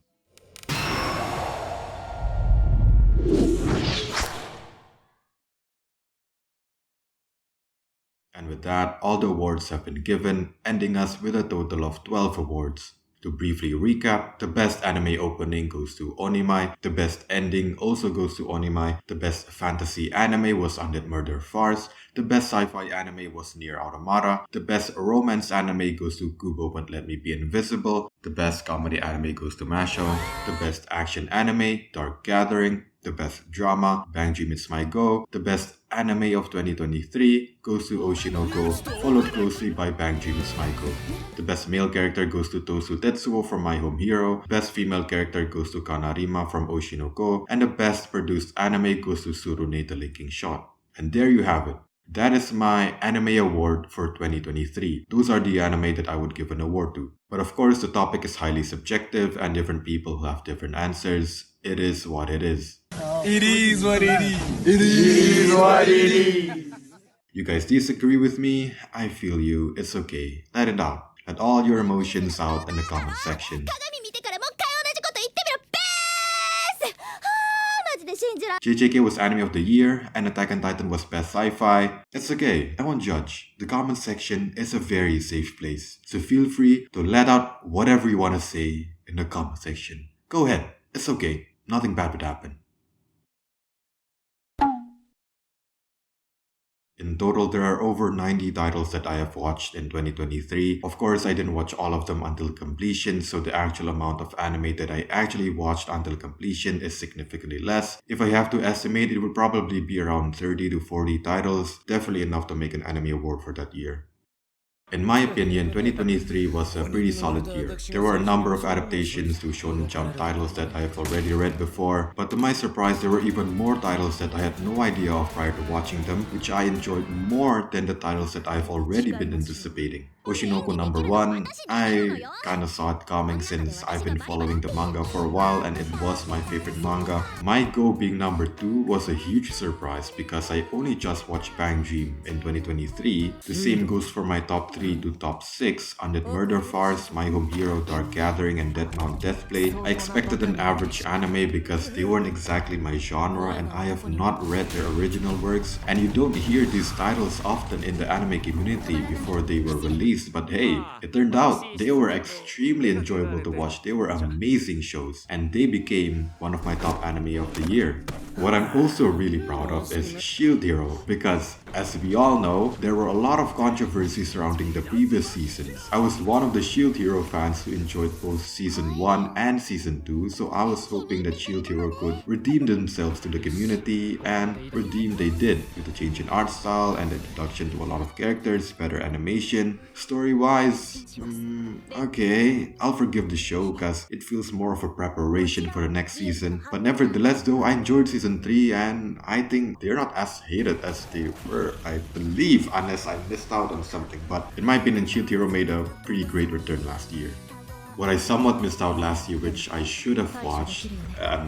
And with that, all the awards have been given, ending us with a total of 12 awards. To briefly recap, the best anime opening goes to Onimai, the best ending also goes to Onimai, the best fantasy anime was Undead Murder Farce, the best sci-fi anime was Nier Automata, the best romance anime goes to Kubo But Let Me Be Invisible, the best comedy anime goes to Masho, the best action anime, Dark Gathering, the best drama, Bang Dream It's My Go, the best anime of 2023 goes to Oshinoko, followed closely by Bang Dream Is My Go. The best male character goes to Tosu Tetsuo from My Home Hero, best female character goes to Kanarima from Oshinoko, and the best produced anime goes to Tsurune The Linking Shot. And there you have it. That is my anime award for 2023. Those are the anime that I would give an award to. But of course, the topic is highly subjective and different people have different answers. It is what it is. It is what it is. It is what it is. You guys disagree with me? I feel you. It's okay. Let it out. Let all your emotions out in the comment section. JJK was Anime of the Year, and Attack on Titan was Best Sci-Fi. It's okay, I won't judge. The comment section is a very safe place, so feel free to let out whatever you want to say in the comment section. Go ahead, it's okay, nothing bad would happen. In total, there are over 90 titles that I have watched in 2023. Of course, I didn't watch all of them until completion, so the actual amount of anime that I actually watched until completion is significantly less. If I have to estimate, it would probably be around 30 to 40 titles, definitely enough to make an anime award for that year. In my opinion, 2023 was a pretty solid year. There were a number of adaptations to Shonen Jump titles that I have already read before, but to my surprise, there were even more titles that I had no idea of prior to watching them, which I enjoyed more than the titles that I've already been anticipating. Oshinoko number 1, I kinda saw it coming since I've been following the manga for a while and it was my favorite manga. My Go being number 2 was a huge surprise because I only just watched Bang Dream in 2023. The same goes for my top 3 to top 6, Undead Murder Farce, My Home Hero, Dark Gathering, and Death Mount Deathblade. I expected an average anime because they weren't exactly my genre and I have not read their original works, and you don't hear these titles often in the anime community before they were released. But hey, it turned out they were extremely enjoyable to watch. They were amazing shows and they became one of my top anime of the year. What I'm also really proud of is Shield Hero because, as we all know, there were a lot of controversy surrounding the previous seasons. I was one of the Shield Hero fans who enjoyed both Season 1 and Season 2, so I was hoping that Shield Hero could redeem themselves to the community, and redeem they did with the change in art style and the introduction to a lot of characters, better animation. Story-wise, okay, I'll forgive the show because it feels more of a preparation for the next season. But nevertheless though, I enjoyed Season 3 and I think they're not as hated as they were, I believe, unless I missed out on something. But in my opinion, Shield Hero made a pretty great return last year. What I somewhat missed out last year, which I should have watched,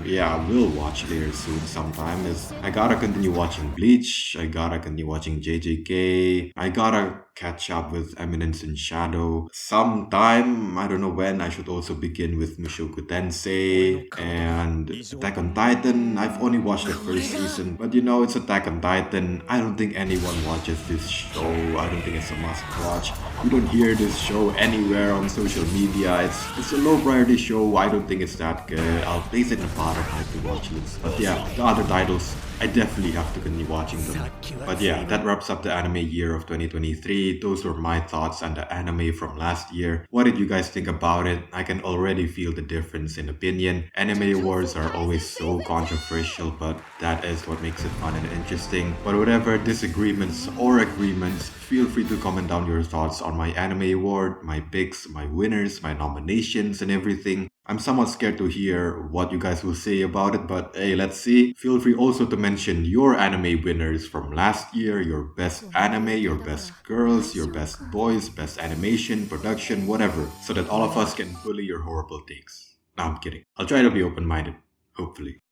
yeah, I will watch later soon sometime, is I gotta continue watching Bleach, I gotta continue watching JJK, I gotta catch up with Eminence in Shadow. Sometime, I don't know when, I should also begin with Mushoku Tensei and Attack on Titan. I've only watched the first season, but you know, it's Attack on Titan. I don't think anyone watches this show. I don't think it's a must watch. You don't hear this show anywhere on social media. It's a low priority show. I don't think it's that good. I'll place it in the bottom of the watch list. But yeah, the other titles, I definitely have to continue watching them. But yeah, that wraps up the anime year of 2023. Those were my thoughts on the anime from last year. What did you guys think about it? I can already feel the difference in opinion. Anime awards are always so controversial, but that is what makes it fun and interesting. But whatever disagreements or agreements, feel free to comment down your thoughts on my anime award, my picks, my winners, my nominations, and everything. I'm somewhat scared to hear what you guys will say about it, but hey, let's see. Feel free also to mention your anime winners from last year, your best anime, your best girls, your best boys, best animation, production, whatever, so that all of us can bully your horrible takes. No, I'm kidding. I'll try to be open-minded, hopefully.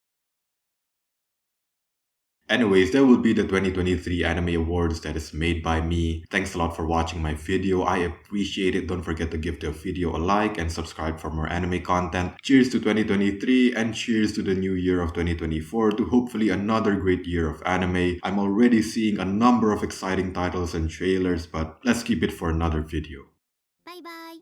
Anyways, there will be the 2023 Anime Awards that is made by me. Thanks a lot for watching my video. I appreciate it. Don't forget to give the video a like and subscribe for more anime content. Cheers to 2023 and cheers to the new year of 2024 to hopefully another great year of anime. I'm already seeing a number of exciting titles and trailers, but let's keep it for another video. Bye bye.